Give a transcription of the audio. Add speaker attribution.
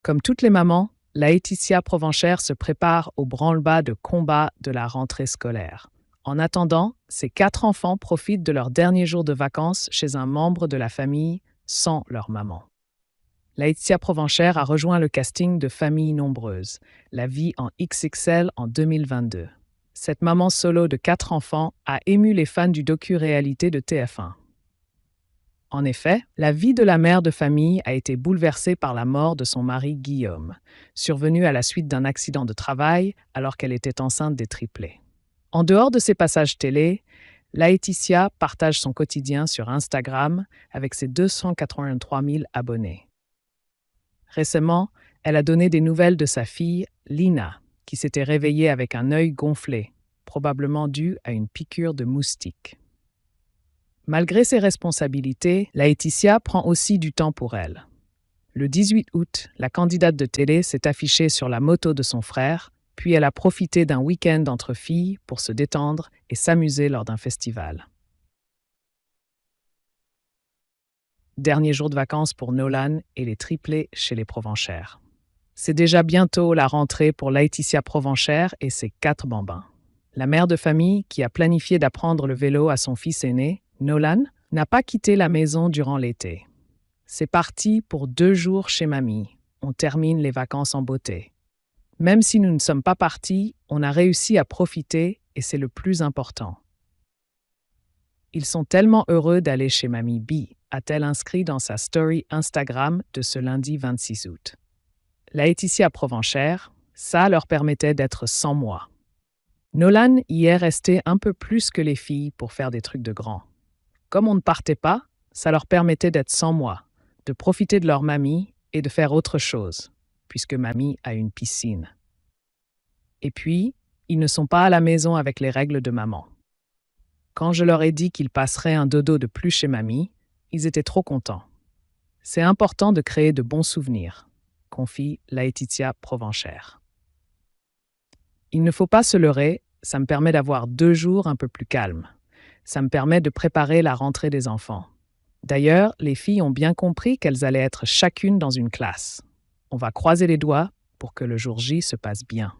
Speaker 1: Comme toutes les mamans, Laetitia Provenchère se prépare au branle-bas de combat de la rentrée scolaire. En attendant, ses 4 enfants profitent de leur dernier jour de vacances chez un membre de la famille sans leur maman. Laetitia Provenchère a rejoint le casting de Famille nombreuse, la vie en XXL en 2022. Cette maman solo de 4 enfants a ému les fans du docu-réalité de TF1. En effet, la vie de la mère de famille a été bouleversée par la mort de son mari Guillaume, survenu à la suite d'un accident de travail alors qu'elle était enceinte des triplés. En dehors de ses passages télé, Laetitia partage son quotidien sur Instagram avec ses 283 000 abonnés. Récemment, elle a donné des nouvelles de sa fille, Lina, qui s'était réveillée avec un œil gonflé, probablement dû à une piqûre de moustique. Malgré ses responsabilités, Laetitia prend aussi du temps pour elle. Le 18 août, la candidate de télé s'est affichée sur la moto de son frère, puis elle a profité d'un week-end entre filles pour se détendre et s'amuser lors d'un festival. Dernier jour de vacances pour Nolan et les triplés chez les Provenchères. C'est déjà bientôt la rentrée pour Laetitia Provenchère et ses 4 bambins. La mère de famille, qui a planifié d'apprendre le vélo à son fils aîné, Nolan, n'a pas quitté la maison durant l'été. C'est parti pour 2 jours chez mamie. On termine les vacances en beauté. Même si nous ne sommes pas partis, on a réussi à profiter et c'est le plus important. Ils sont tellement heureux d'aller chez mamie B, a-t-elle inscrit dans sa story Instagram de ce lundi 26 août. Laetitia Provenchère, ça leur permettait d'être sans moi. Nolan y est resté un peu plus que les filles pour faire des trucs de grands. Comme on ne partait pas, ça leur permettait d'être sans moi, de profiter de leur mamie et de faire autre chose, puisque mamie a une piscine. Et puis, ils ne sont pas à la maison avec les règles de maman. Quand je leur ai dit qu'ils passeraient un dodo de plus chez mamie, ils étaient trop contents. C'est important de créer de bons souvenirs, confie Laetitia Provenchère. Il ne faut pas se leurrer, ça me permet d'avoir 2 jours un peu plus calmes. Ça me permet de préparer la rentrée des enfants. D'ailleurs, les filles ont bien compris qu'elles allaient être chacune dans une classe. On va croiser les doigts pour que le jour J se passe bien.